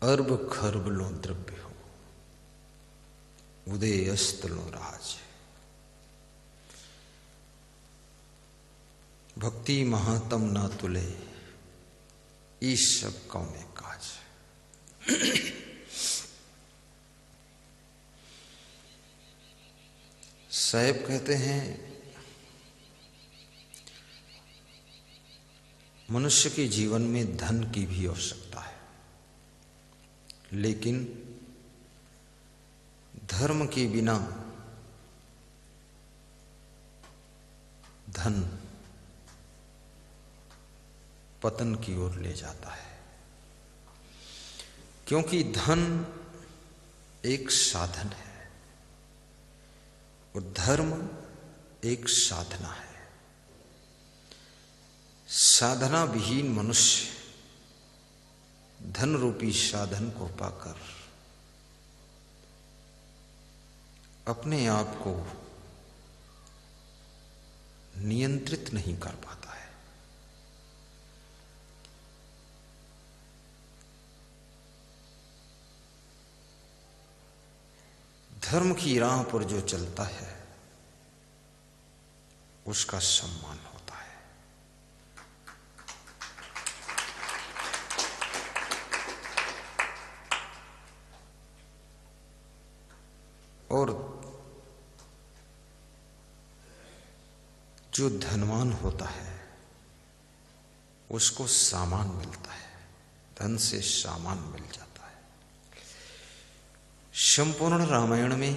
अर्ब खर्ब लो द्रव्य हो, उदय अस्त लो राज। भक्ति महातम ना तुले, ईश सब कौने काज। साहब कहते हैं मनुष्य के जीवन में धन की भी आवश्यकता है, लेकिन धर्म के बिना धन पतन की ओर ले जाता है, क्योंकि धन एक साधन है और धर्म एक साधना है। साधना विहीन मनुष्य धन रूपी साधन को पाकर अपने आप को नियंत्रित नहीं कर पाता है। धर्म की राह पर जो चलता है उसका सम्मान होता है। और जो धनवान होता है उसको सामान मिलता है, धन से सामान मिल जाता है। संपूर्ण रामायण में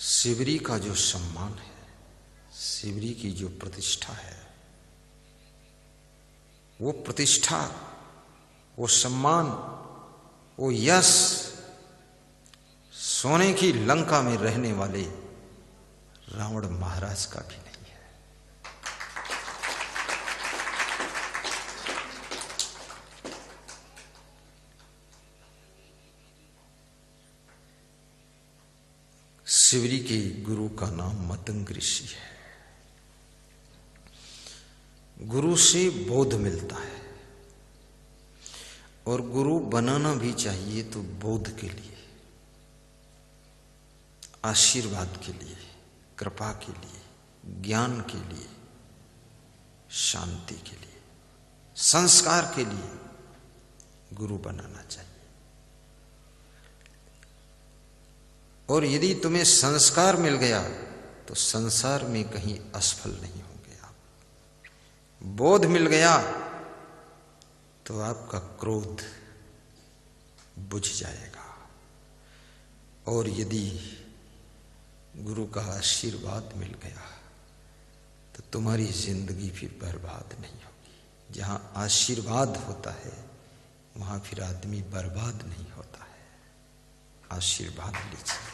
शिवरी का जो सम्मान है, शिवरी की जो प्रतिष्ठा है, वो प्रतिष्ठा, वो सम्मान, वो यश सोने की लंका में रहने वाले रावण महाराज का भी नहीं है। शिवरी के गुरु का नाम मतंग ऋषि है। गुरु से बोध मिलता है और गुरु बनाना भी चाहिए तो बोध के लिए, आशीर्वाद के लिए, कृपा के लिए, ज्ञान के लिए, शांति के लिए, संस्कार के लिए गुरु बनाना चाहिए। और यदि तुम्हें संस्कार मिल गया तो संसार में कहीं असफल नहीं होंगे आप। बोध मिल गया तो आपका क्रोध बुझ जाएगा। और यदि गुरु का आशीर्वाद मिल गया तो तुम्हारी जिंदगी फिर बर्बाद नहीं होगी। जहां आशीर्वाद होता है वहां फिर आदमी बर्बाद नहीं होता है। आशीर्वाद लीजिए,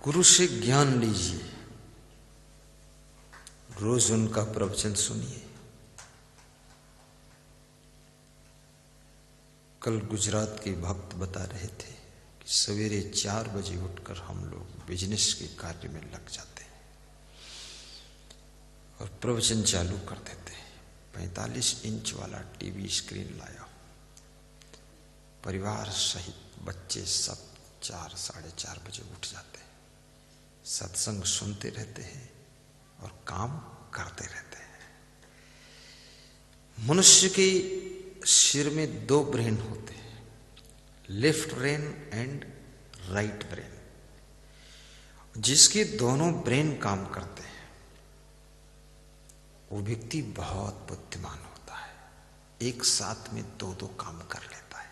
गुरु से ज्ञान लीजिए, रोज उनका प्रवचन सुनिए। कल गुजरात के भक्त बता रहे थे कि सवेरे 4 बजे उठकर हम लोग बिजनेस के कार्य में लग जाते हैं और प्रवचन चालू कर देते हैं। 45 इंच वाला टीवी स्क्रीन लाया, परिवार सहित बच्चे सब 4 साढ़े 4 बजे उठ जाते हैं, सत्संग सुनते रहते हैं और काम करते रहते हैं। मनुष्य के सिर में 2 ब्रेन होते हैं, left brain and right brain. जिसके दोनों ब्रेन काम करते हैं वो व्यक्ति बहुत बुद्धिमान होता है। एक साथ में 2-2 काम कर लेता है,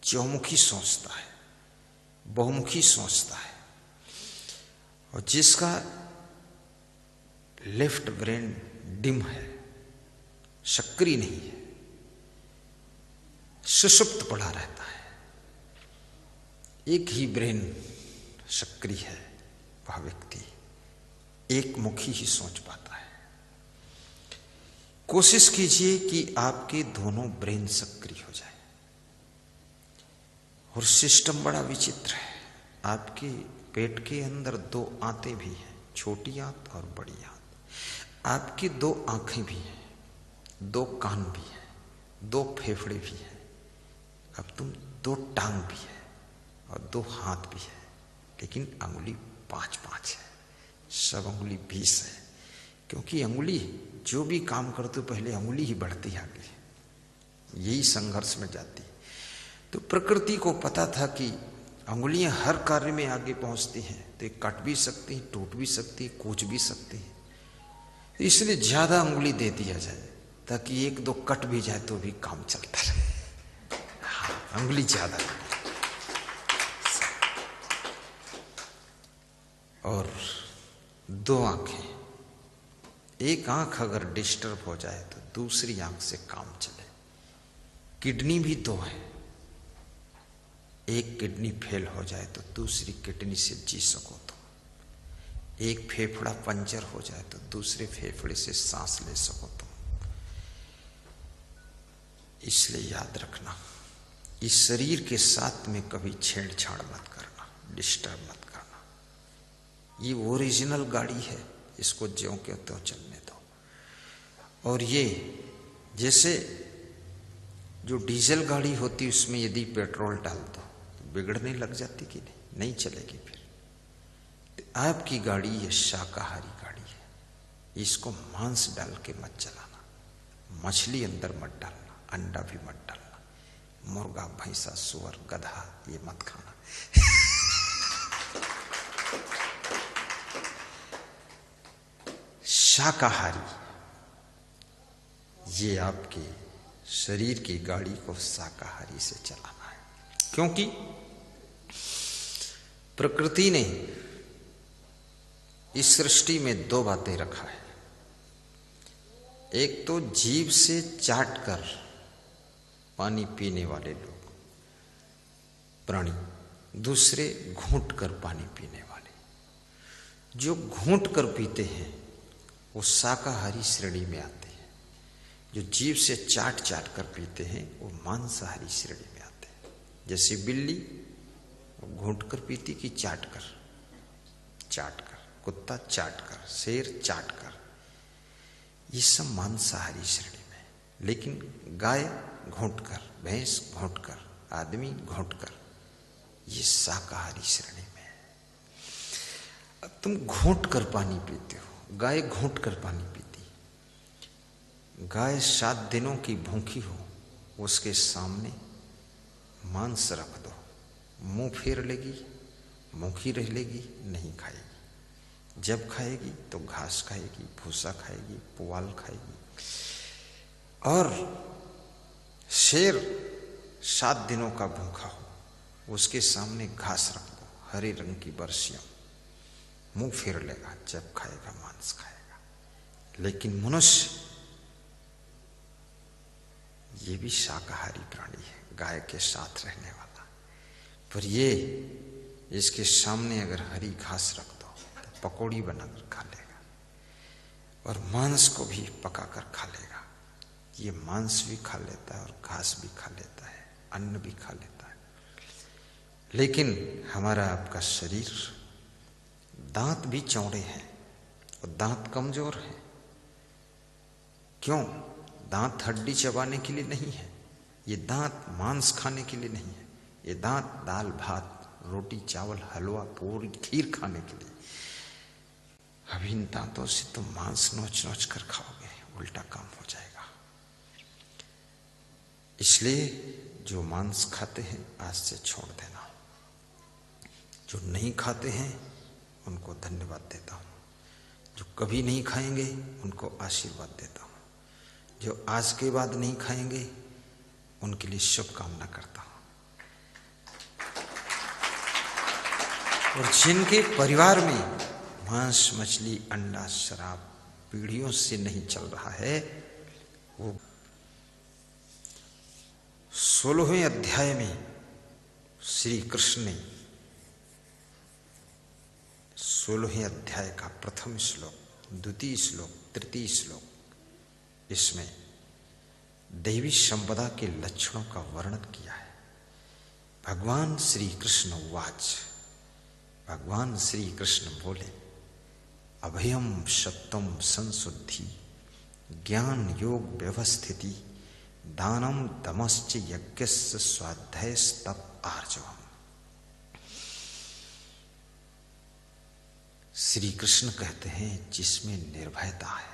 चौमुखी सोचता है, बहुमुखी सोचता है। और जिसका लेफ्ट ब्रेन डिम है, सक्रिय नहीं है, सुषुप्त पड़ा रहता है, एक ही ब्रेन सक्रिय है, वह व्यक्ति एक मुखी ही सोच पाता है। कोशिश कीजिए कि आपके दोनों ब्रेन सक्रिय हो जाए। और सिस्टम बड़ा विचित्र है। आपके पेट के अंदर 2 आंतें भी हैं, छोटी आंत और बड़ी आंत। आपकी 2 आंखें भी हैं, 2 कान भी है, 2 फेफड़े भी है, अब तुम 2 टांग भी है और 2 हाथ भी है, लेकिन अंगुली 5-5 है, सब अंगुली 20 है। क्योंकि अंगुली जो भी काम करते पहले अंगुली ही बढ़ती है आगे, यही संघर्ष में जाती। तो प्रकृति को पता था कि अंगुलियां हर कार्य में आगे पहुंचती हैं, तो ये कट भी सकती हैं, टूट भी सकती हैं, कूच भी सकती हैं, तो इसलिए ज्यादा अंगुली दे दिया जाए ताकि 1-2 कट भी जाए तो भी काम चलता रहे। हाँ, अंगुली ज्यादा। और 2 आंखें, एक आंख अगर डिस्टर्ब हो जाए तो दूसरी आंख से काम चले। किडनी भी 2 है, एक किडनी फेल हो जाए तो दूसरी किडनी से जी सको तुम। एक फेफड़ा पंचर हो जाए तो दूसरे फेफड़े से सांस ले सको तुम। इसलिए याद रखना, इस शरीर के साथ में कभी छेड़छाड़ मत करना, डिस्टर्ब मत करना। ये ओरिजिनल गाड़ी है, इसको ज्यों के त्यों चलने दो। और ये जैसे जो डीजल गाड़ी होती उसमें यदि पेट्रोल डाल दो तो बिगड़ने लग जाती कि नहीं चलेगी फिर। तो आपकी गाड़ी ये शाकाहारी गाड़ी है, इसको मांस डाल के मत चलाना, मछली अंदर मत डालना, अंडा भी मत डालना, मुर्गा, भैंसा, सुअर, गधा ये मत खाना। शाकाहारी, ये आपके शरीर की गाड़ी को शाकाहारी से चलाना है। क्योंकि प्रकृति ने इस सृष्टि में 2 बातें रखा है, एक तो जीभ से चाट कर पानी पीने वाले लोग प्राणी, दूसरे घूंट कर पानी पीने वाले। जो घूंट कर पीते हैं वो शाकाहारी श्रेणी में आते हैं, जो जीभ से चाट चाट कर पीते हैं वो मांसाहारी श्रेणी में आते हैं। जैसे बिल्ली घूंट कर पीती कि चाट कर, चाट कर, कुत्ता चाट कर, शेर चाट कर, ये सब मांसाहारी श्रेणी में। लेकिन गाय घूंट कर, भैंस घूंट कर, आदमी घूंट कर, ये शाकाहारी श्रेणी में है। अब तुम घूंट कर पानी पीते हो, गाय घूंट कर पानी पीती। गाय 7 दिनों की भूखी हो, उसके सामने मांस रख दो, मुंह फेर लेगी, भूखी रह लेगी, नहीं खाएगी। जब खाएगी तो घास खाएगी, भूसा खाएगी, पुआल खाएगी। और शेर 7 दिनों का भूखा हो, उसके सामने घास रख दो, हरे रंग की बरसियां, मुंह फेर लेगा, जब खाएगा मांस खाएगा। लेकिन मनुष्य ये भी शाकाहारी प्राणी है, गाय के साथ रहने वाला। पर ये इसके सामने अगर हरी घास रख दो तो पकौड़ी बनाकर खा लेगा और मांस को भी पकाकर खा लेगा। ये मांस भी खा लेता है और घास भी खा लेता है, अन्न भी खा लेता है। लेकिन हमारा आपका शरीर, दांत भी चौड़े हैं और दांत कमजोर हैं। क्यों? दांत हड्डी चबाने के लिए नहीं है, ये दांत मांस खाने के लिए नहीं है, ये दांत दाल भात, रोटी चावल, हलवा पूरी खीर खाने के लिए। अब इन दांतों से तुम मांस नोच नोच कर खाओगे, उल्टा काम हो जाएगा। इसलिए जो मांस खाते हैं आज से छोड़ देना, जो नहीं खाते हैं उनको धन्यवाद देता हूं, जो कभी नहीं खाएंगे उनको आशीर्वाद देता हूं, जो आज के बाद नहीं खाएंगे उनके लिए शुभकामना करता हूं। और जिनके परिवार में मांस, मछली, अंडा, शराब पीढ़ियों से नहीं चल रहा है, वो 16वें अध्याय में श्री कृष्ण ने 16वें अध्याय का प्रथम श्लोक, द्वितीय श्लोक, तृतीय श्लोक, इसमें दैवी संपदा के लक्षणों का वर्णन किया है। भगवान श्री कृष्ण वाच, भगवान श्री कृष्ण बोले, अभयम सत्यम संशुद्धि ज्ञान योग व्यवस्थिति दानम दमश्च यज्ञस्य स्वाध्यायस्तप आर्जवम्। श्री कृष्ण कहते हैं जिसमें निर्भयता है।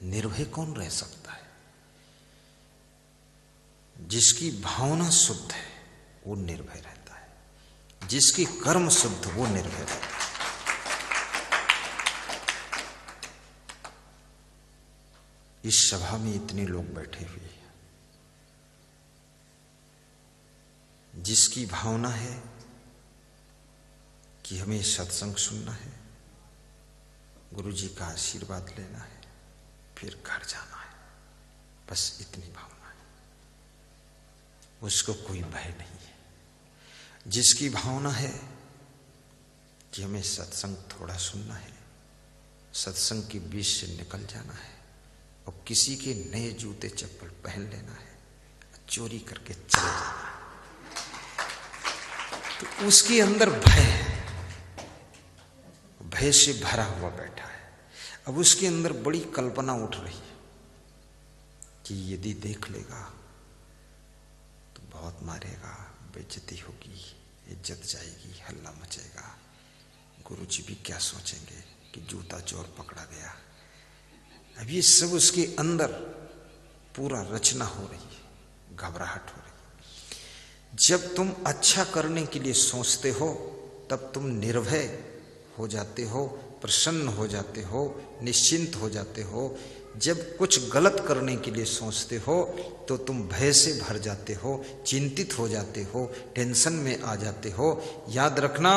निर्भय कौन रह सकता है? जिसकी भावना शुद्ध है वो निर्भय रहता है, जिसकी कर्म शुद्ध वो निर्भय रहता है। इस सभा में इतने लोग बैठे हुए हैं, जिसकी भावना है कि हमें सत्संग सुनना है, गुरु जी का आशीर्वाद लेना है, फिर घर जाना है, बस इतनी भावना है, उसको कोई भय नहीं है। जिसकी भावना है कि हमें सत्संग थोड़ा सुनना है, सत्संग के बीच से निकल जाना है और किसी के नए जूते चप्पल पहन लेना है, चोरी करके चले जाना है, तो उसके अंदर भय है, भय से भरा हुआ बैठा है। अब उसके अंदर बड़ी कल्पना उठ रही है कि यदि देख लेगा तो बहुत मारेगा, बेइज्जती होगी, इज्जत जाएगी, हल्ला मचेगा, गुरुजी भी क्या सोचेंगे कि जूता चोर पकड़ा गया। अब ये सब उसके अंदर पूरा रचना हो रही है, घबराहट हो रही है। जब तुम अच्छा करने के लिए सोचते हो तब तुम निर्भय हो जाते हो, प्रसन्न हो जाते हो, निश्चिंत हो जाते हो। जब कुछ गलत करने के लिए सोचते हो तो तुम भय से भर जाते हो, चिंतित हो जाते हो, टेंशन में आ जाते हो। याद रखना,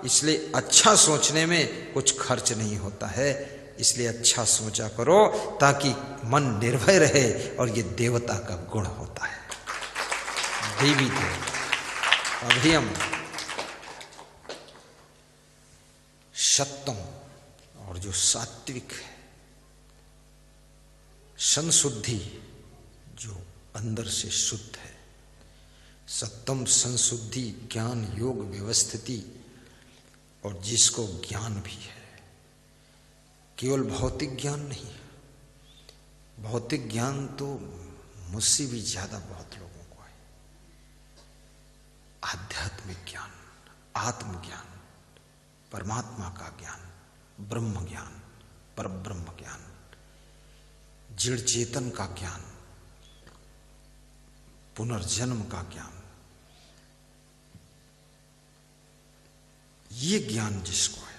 इसलिए अच्छा सोचने में कुछ खर्च नहीं होता है, इसलिए अच्छा सोचा करो ताकि मन निर्भय रहे। और ये देवता का गुण होता है, देवी देवता अभयम सत्यम। और जो सात्विक है, संशुद्धि, जो अंदर से शुद्ध है, सत्यम संशुद्धि, ज्ञान योग व्यवस्थिति, और जिसको ज्ञान भी है, केवल भौतिक ज्ञान नहीं। भौतिक ज्ञान तो मुझसे भी ज्यादा बहुत लोगों को है। आध्यात्मिक ज्ञान, आत्मज्ञान, परमात्मा का ज्ञान, ब्रह्म ज्ञान, परब्रह्म ज्ञान, जड़ चेतन का ज्ञान, पुनर्जन्म का ज्ञान, ये ज्ञान जिसको है।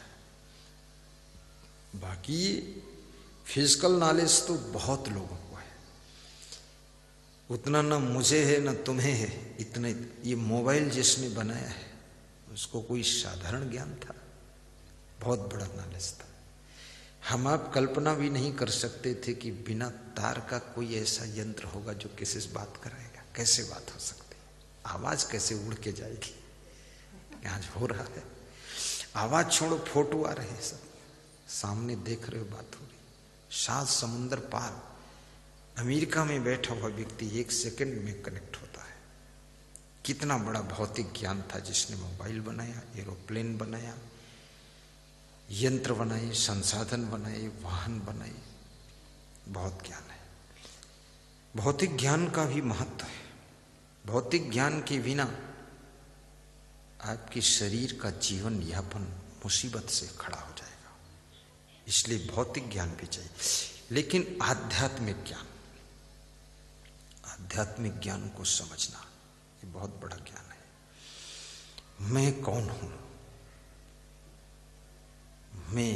बाकी फिजिकल नॉलेज तो बहुत लोगों को है, उतना ना मुझे है ना तुम्हें है। इतने ये मोबाइल जिसने बनाया है उसको कोई साधारण ज्ञान था, बहुत बड़ा नॉलेज था। हम आप कल्पना भी नहीं कर सकते थे कि बिना तार का कोई ऐसा यंत्र होगा जो किसी से बात कराएगा। कैसे बात हो सकती है? आवाज कैसे उड़ के जाएगी? आज हो रहा है, आवाज छोड़ो, फोटो आ रहे हैं, सब सामने देख रहे हो, बात हो रही। 7 समुंदर पार अमेरिका में बैठा हुआ व्यक्ति 1 सेकंड में कनेक्ट होता है। कितना बड़ा भौतिक ज्ञान था जिसने मोबाइल बनाया, एरोप्लेन बनाया, यंत्र बनाए, संसाधन बनाए, वाहन बनाए। बहुत ज्ञान है। भौतिक ज्ञान का भी महत्व है। भौतिक ज्ञान के बिना आपके शरीर का जीवन यापन मुसीबत से खड़ा हो जाएगा, इसलिए भौतिक ज्ञान भी चाहिए। लेकिन आध्यात्मिक ज्ञान, आध्यात्मिक ज्ञान को समझना ये बहुत बड़ा ज्ञान है। मैं कौन हूं? मैं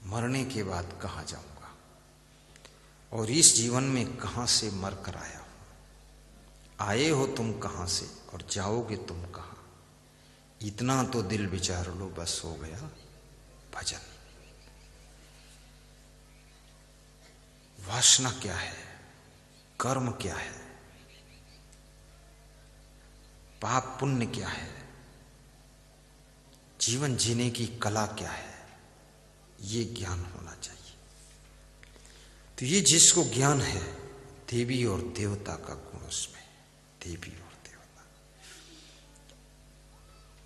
मरने के बाद कहां जाऊंगा और इस जीवन में कहां से मर कर आया हूं? आए हो तुम कहां से और जाओगे तुम कहां? इतना तो दिल विचार लो, बस हो गया भजन। वासना क्या है? कर्म क्या है? पाप पुण्य क्या है? जीवन जीने की कला क्या है? ये ज्ञान होना चाहिए। तो ये जिसको ज्ञान है, देवी और देवता का गुण उसमें, देवी और देवता।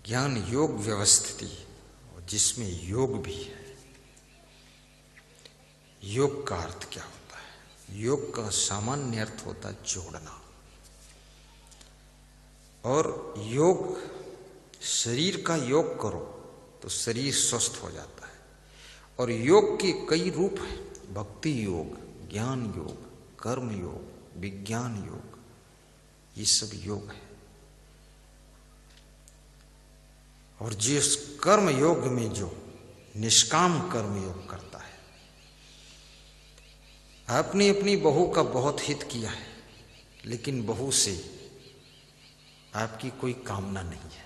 ज्ञान योग व्यवस्थिति, और जिसमें योग भी है। योग का अर्थ क्या होता है? योग का सामान्य अर्थ होता है जोड़ना। और योग, शरीर का योग करो तो शरीर स्वस्थ हो जाता है। और योग के कई रूप हैं, भक्ति योग, ज्ञान योग, कर्म योग, विज्ञान योग, ये सब योग है। और जिस कर्म योग में जो निष्काम कर्म योग करता है, आपने अपनी बहू का बहुत हित किया है, लेकिन बहू से आपकी कोई कामना नहीं है,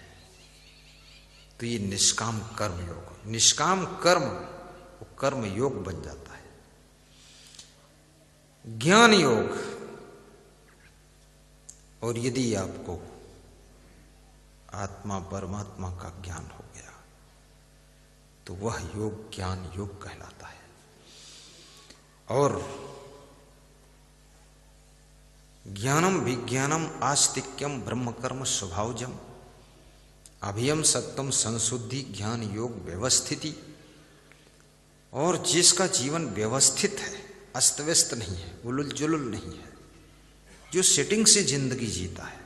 तो ये निष्काम कर्म योग। निष्काम कर्म वो कर्म योग बन जाता है। ज्ञान योग, और यदि आपको आत्मा परमात्मा का ज्ञान हो गया तो वह योग ज्ञान योग कहलाता है। और ज्ञानम विज्ञानम आस्तिक्यम ब्रह्म कर्म स्वभावजम अभियम सत्तम संशुद्धि ज्ञान योग व्यवस्थिति। और जिसका जीवन व्यवस्थित है, अस्त व्यस्त नहीं है, उलुल जुलुल नहीं है, जो सेटिंग से जिंदगी जीता है,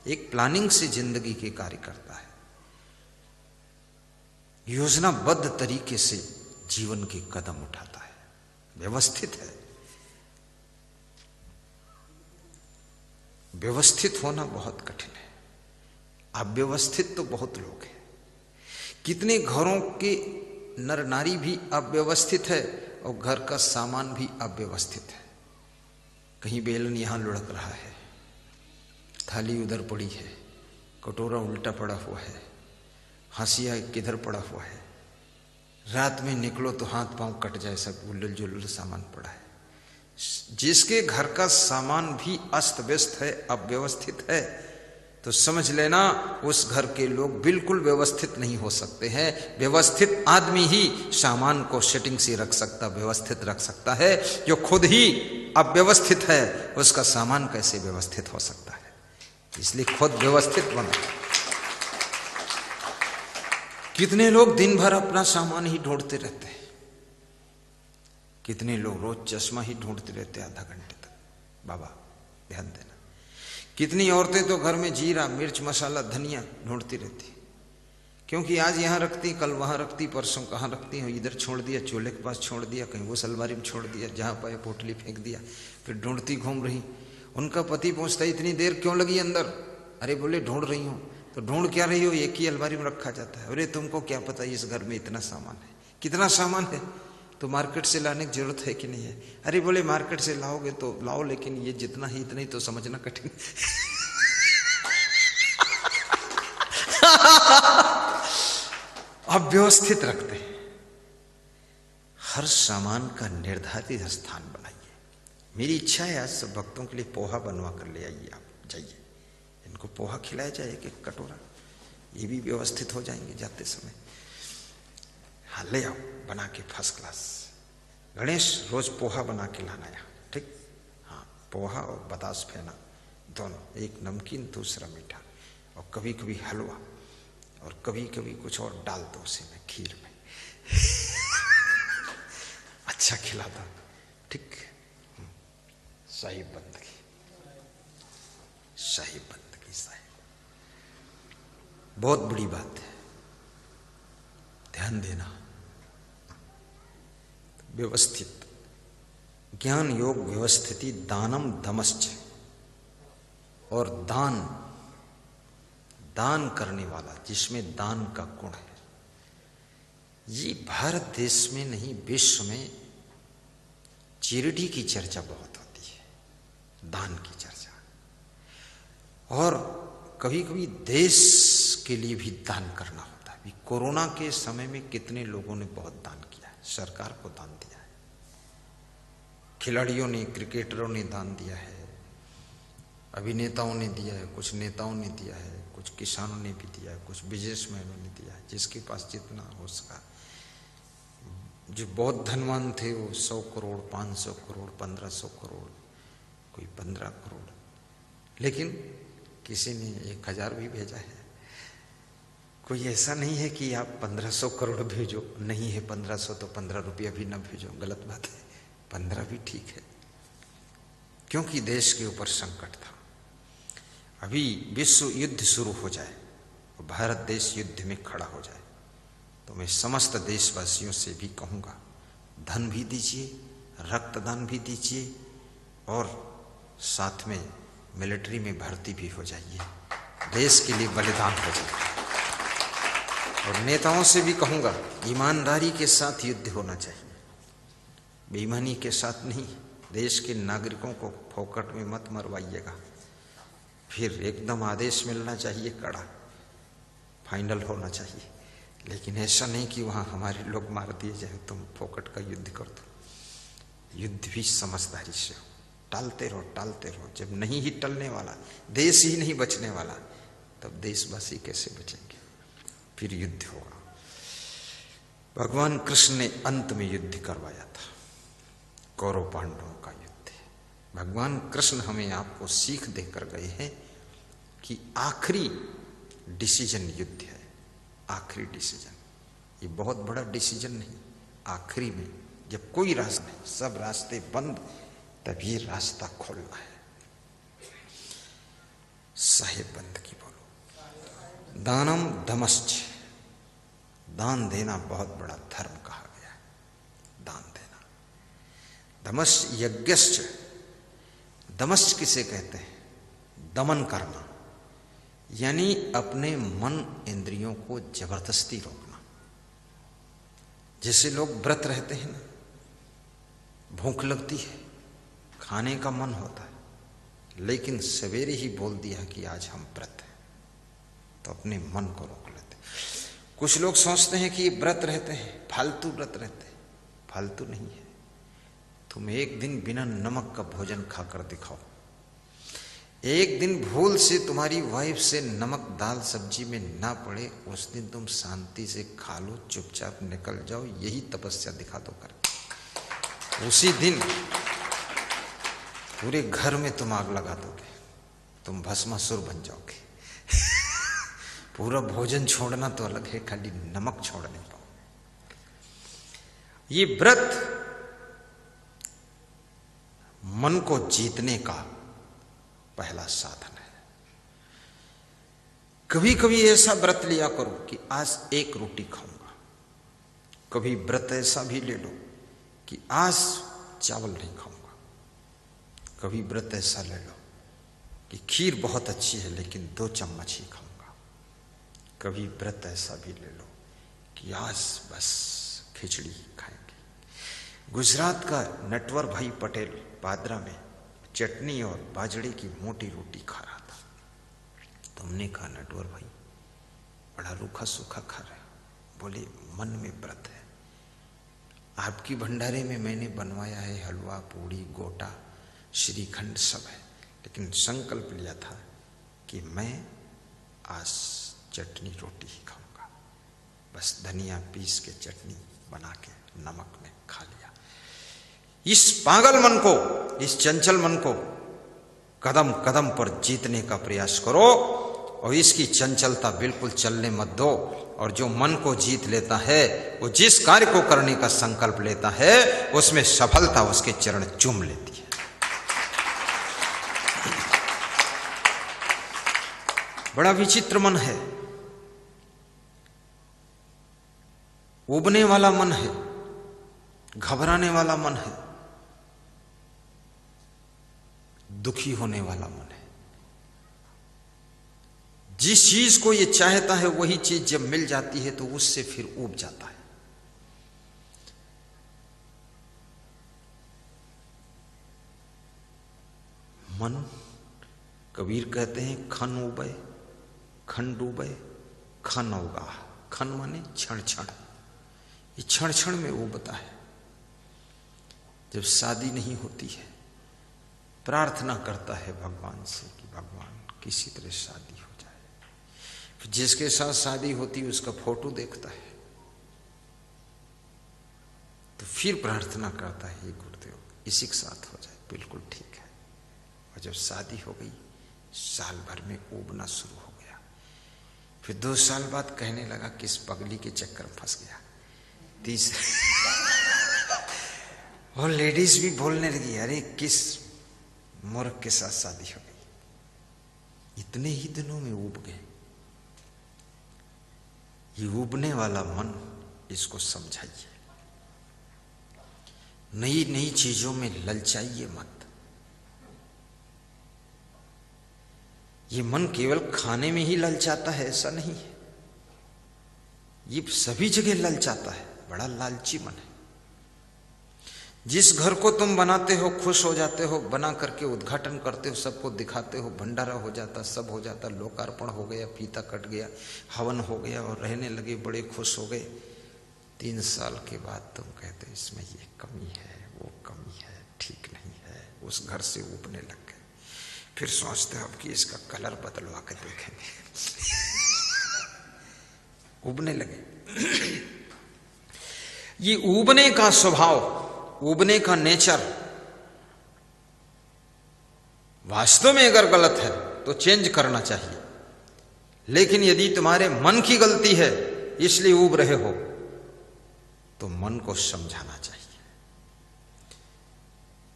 एक प्लानिंग से जिंदगी के कार्य करता है, योजनाबद्ध तरीके से जीवन के कदम उठाता है, व्यवस्थित है। व्यवस्थित होना बहुत कठिन है। अव्यवस्थित तो बहुत लोग हैं। कितने घरों के नर नारी भी अव्यवस्थित है और घर का सामान भी अव्यवस्थित है। कहीं बेलन यहां लुढ़क रहा है, थाली उधर पड़ी है, कटोरा उल्टा पड़ा हुआ है, हंसिया किधर पड़ा हुआ है। रात में निकलो तो हाथ पांव कट जाए, सब उल्लुल जुल्लुल सामान पड़ा है। जिसके घर का सामान भी अस्त व्यस्त है, अव्यवस्थित है, तो समझ लेना उस घर के लोग बिल्कुल व्यवस्थित नहीं हो सकते हैं। व्यवस्थित आदमी ही सामान को सेटिंग से रख सकता, व्यवस्थित रख सकता है। जो खुद ही अव्यवस्थित है, उसका सामान कैसे व्यवस्थित हो सकता है? इसलिए खुद व्यवस्थित बनो। कितने लोग दिन भर अपना सामान ही ढूंढते रहते हैं, कितने लोग रोज चश्मा ही ढूंढते रहते आधा घंटे तक। बाबा ध्यान देना। कितनी औरतें तो घर में जीरा मिर्च मसाला धनिया ढूंढती रहती, क्योंकि आज यहाँ रखती, कल वहां रखती, परसों कहाँ रखती हैं, इधर छोड़ दिया, चूल्हे के पास छोड़ दिया, कहीं वो अलमारी में छोड़ दिया, जहाँ पाए पोटली फेंक दिया, फिर ढूंढती घूम रही। उनका पति पूछता इतनी देर क्यों लगी अंदर? अरे बोले ढूंढ रही हूँ। तो ढूंढ क्या रही हो? एक ही अलमारी में रखा जाता है। अरे तुमको क्या पता इस घर में इतना सामान है? कितना सामान है? तो मार्केट से लाने की जरूरत है कि नहीं है? अरे बोले मार्केट से लाओगे तो लाओ, लेकिन ये जितना ही इतना ही तो समझना कठिन। अब व्यवस्थित रखते हैं। हर सामान का निर्धारित स्थान बनाइए। मेरी इच्छा है आज सब भक्तों के लिए पोहा बनवा कर ले आइए। आप जाइए, इनको पोहा खिलाया जाए एक कटोरा, ये भी व्यवस्थित हो जाएंगे जाते समय। हाँ ले आओ बना के फर्स्ट क्लास। गणेश रोज पोहा बना के लाना यहाँ, ठीक? हाँ, पोहा और बतास फेना दोनों, एक नमकीन दूसरा मीठा, और कभी कभी हलवा, और कभी कभी कुछ और डाल दो उसी में, खीर में। अच्छा खिलाता, ठीक? शाही बंदगी, शाही बंदगी, शाही बहुत बड़ी बात है, ध्यान देना। व्यवस्थित ज्ञान योग व्यवस्थिति दानम दमश्च। और दान, दान करने वाला, जिसमें दान का गुण है, ये भारत देश में नहीं विश्व में चैरिटी की चर्चा बहुत होती है, दान की चर्चा। और कभी कभी देश के लिए भी दान करना होता है। कोरोना के समय में कितने लोगों ने बहुत दान किया है, सरकार को दान दिया है, खिलाड़ियों ने, क्रिकेटरों ने दान दिया है, अभिनेताओं ने दिया है, कुछ नेताओं ने दिया है, कुछ किसानों ने भी दिया है, कुछ बिजनेसमैनों ने दिया है, जिसके पास जितना हो सका। जो बहुत धनवान थे वो 100 करोड़, 500 करोड़, 1500 करोड़, कोई 15 करोड़, लेकिन किसी ने 1000 भी भेजा है। कोई ऐसा नहीं है कि आप 1500 करोड़ भेजो, नहीं है 1500 तो 15 रुपया भी ना भेजो, गलत बात है। 15 भी ठीक है, क्योंकि देश के ऊपर संकट था। अभी विश्व युद्ध शुरू हो जाए और भारत देश युद्ध में खड़ा हो जाए तो मैं समस्त देशवासियों से भी कहूँगा, धन भी दीजिए, रक्तदान भी दीजिए और साथ में मिलिट्री में भर्ती भी हो जाइए, देश के लिए बलिदान हो जाए। और नेताओं से भी कहूँगा, ईमानदारी के साथ युद्ध होना चाहिए, बेईमानी के साथ नहीं। देश के नागरिकों को फोकट में मत मरवाइएगा। फिर एकदम आदेश मिलना चाहिए, कड़ा फाइनल होना चाहिए, लेकिन ऐसा नहीं कि वहाँ हमारे लोग मार दिए जाए, तुम फोकट का युद्ध कर दो। युद्ध भी समझदारी से हो, टालते रहो टालते रहो। जब नहीं ही टलने वाला, देश ही नहीं बचने वाला, तब देशवासी कैसे बचेंगे? फिर युद्ध होगा। भगवान कृष्ण ने अंत में युद्ध करवाया था, कौरव पांडवों का युद्ध। भगवान कृष्ण हमें आपको सीख देकर गए हैं कि आखिरी डिसीजन युद्ध है, आखिरी डिसीजन। ये बहुत बड़ा डिसीजन नहीं, आखिरी में जब कोई रास्ता नहीं, सब रास्ते बंद, तब ये रास्ता खोलना है। साहेब बंद की बोलो, दानम धमश्च, दान देना बहुत बड़ा धर्म कहा गया है, दान देना। धमश्च यज्ञश्च, दमश्च किसे कहते हैं? दमन करना, यानी अपने मन इंद्रियों को जबरदस्ती रोकना। जैसे लोग व्रत रहते हैं ना, भूख लगती है, खाने का मन होता है, लेकिन सवेरे ही बोल दिया कि आज हम व्रत हैं, तो अपने मन को रोक लेते। कुछ लोग सोचते हैं कि ये व्रत रहते हैं, फालतू व्रत रहते हैं, फालतू नहीं है। तुम एक दिन बिना नमक का भोजन खाकर दिखाओ, एक दिन भूल से तुम्हारी वाइफ से नमक दाल सब्जी में ना पड़े, उस दिन तुम शांति से खा लो, चुपचाप निकल जाओ, यही तपस्या दिखा दो कर। उसी दिन पूरे घर में तुम आग लगा दोगे, तुम भस्मासुर बन जाओगे। पूरा भोजन छोड़ना तो अलग है, खाली नमक छोड़ नहीं पाओ। ये व्रत मन को जीतने का पहला साधन है। कभी कभी ऐसा व्रत लिया करो कि आज एक रोटी खाऊंगा, कभी व्रत ऐसा भी ले लो कि आज चावल नहीं खाऊंगा, कभी व्रत ऐसा ले लो कि खीर बहुत अच्छी है लेकिन 2 चम्मच ही खाऊंगा, कभी व्रत ऐसा भी ले लो कि आज बस खिचड़ी खाएंगे। गुजरात का नटवर भाई पटेल पादरा में चटनी और बाजरे की मोटी रोटी खा रहा था। तुमने कहा, नटवर भाई बड़ा रूखा सूखा खा रहे हो। बोले, मन में व्रत है, आपकी भंडारे में मैंने बनवाया है हलवा पूड़ी गोटा श्रीखंड सब है, लेकिन संकल्प लिया था कि मैं आज चटनी रोटी ही खाऊंगा। बस धनिया पीस के चटनी बना के नमक में खा लिया। इस पागल मन को, इस चंचल मन को कदम कदम पर जीतने का प्रयास करो और इसकी चंचलता बिल्कुल चलने मत दो। और जो मन को जीत लेता है, वो जिस कार्य को करने का संकल्प लेता है, उसमें सफलता उसके चरण चूम लेती है। बड़ा विचित्र मन है, उबने वाला मन है, घबराने वाला मन है, दुखी होने वाला मन है। जिस चीज को ये चाहता है वही चीज जब मिल जाती है तो उससे फिर ऊब जाता है। मन, कबीर कहते हैं, खन उबे खन डूबे खन उगा। खन माने क्षण क्षण, ये क्षण क्षण में उबता है। जब शादी नहीं होती है, प्रार्थना करता है भगवान से कि भगवान किसी तरह शादी हो जाए। फिर जिसके साथ शादी होती है उसका फोटो देखता है, तो फिर प्रार्थना करता है, ये गुरुदेव इसी के साथ हो जाए, बिल्कुल ठीक है। और जब शादी हो गई, साल भर में उबना शुरू हो गया। फिर 2 साल बाद कहने लगा किस पगली के चक्कर में फंस गया। तीसरे और लेडीज भी बोलने लगी, अरे किस मूर्ख के साथ शादी हो गई, इतने ही दिनों में ऊब गए। ये ऊबने वाला मन, इसको समझाइए। नई नई चीजों में ललचाइए मत। ये मन केवल खाने में ही ललचाता है ऐसा नहीं है, ये सभी जगह ललचाता है। बड़ा लालची मन है। जिस घर को तुम बनाते हो, खुश हो जाते हो, बना करके उद्घाटन करते हो, सबको दिखाते हो, भंडारा हो जाता, सब हो जाता, लोकार्पण हो गया, फीता कट गया, हवन हो गया और रहने लगे, बड़े खुश हो गए। 3 साल के बाद तुम कहते हो इसमें ये कमी है, वो कमी है, ठीक नहीं है, उस घर से ऊबने लग गए। फिर सोचते हो अब कि इसका कलर बदलवा के देखेंगे। ऊबने लगे। ये ऊबने का स्वभाव, ऊबने का नेचर वास्तव में अगर गलत है तो चेंज करना चाहिए। लेकिन यदि तुम्हारे मन की गलती है इसलिए ऊब रहे हो तो मन को समझाना चाहिए।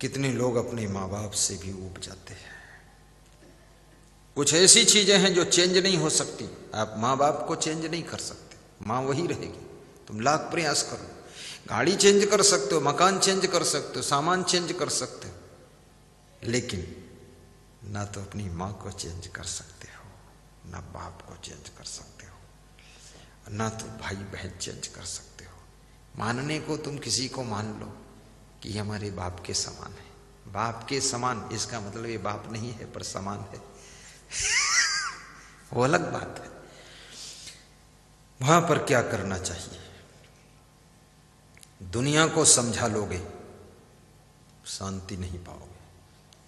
कितने लोग अपने मां बाप से भी ऊब जाते हैं। कुछ ऐसी चीजें हैं जो चेंज नहीं हो सकती। आप मां बाप को चेंज नहीं कर सकते, मां वही रहेगी। तुम लाख प्रयास करो, गाड़ी चेंज कर सकते हो, मकान चेंज कर सकते हो, सामान चेंज कर सकते हो, लेकिन ना तो अपनी मां को चेंज कर सकते हो, ना बाप को चेंज कर सकते हो, ना तो भाई बहन चेंज कर सकते हो। मानने को तुम किसी को मान लो कि हमारे बाप के समान है। बाप के समान इसका मतलब ये बाप नहीं है पर समान है, वो अलग बात है। वहां पर क्या करना चाहिए? दुनिया को समझा लोगे शांति नहीं पाओगे।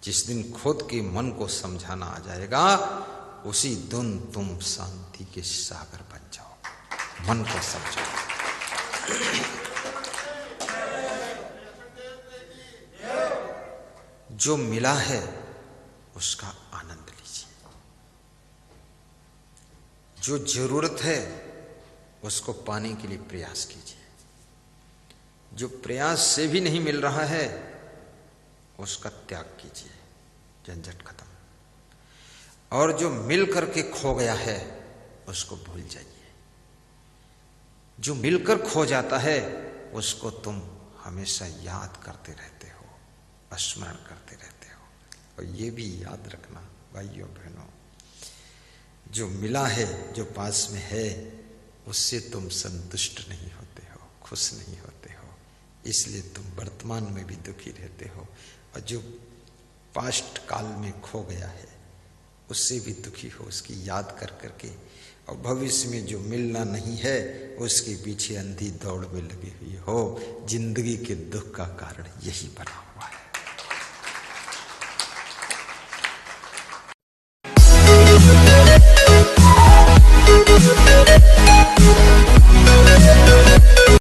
जिस दिन खुद के मन को समझाना आ जाएगा उसी दिन तुम शांति के सागर बन जाओ। मन को समझो। जो मिला है उसका आनंद लीजिए, जो जरूरत है उसको पाने के लिए प्रयास कीजिए, जो प्रयास से भी नहीं मिल रहा है उसका त्याग कीजिए, झंझट खत्म। और जो मिल करके खो गया है उसको भूल जाइए। जो मिलकर खो जाता है उसको तुम हमेशा याद करते रहते हो, स्मरण करते रहते हो। और ये भी याद रखना भाइयों बहनों, जो मिला है, जो पास में है, उससे तुम संतुष्ट नहीं होते हो, खुश नहीं होते हो, इसलिए तुम वर्तमान में भी दुखी रहते हो। और जो पास्ट काल में खो गया है उससे भी दुखी हो, उसकी याद कर करके। और भविष्य में जो मिलना नहीं है उसके पीछे अंधी दौड़ में लगी हुई हो। जिंदगी के दुख का कारण यही बना।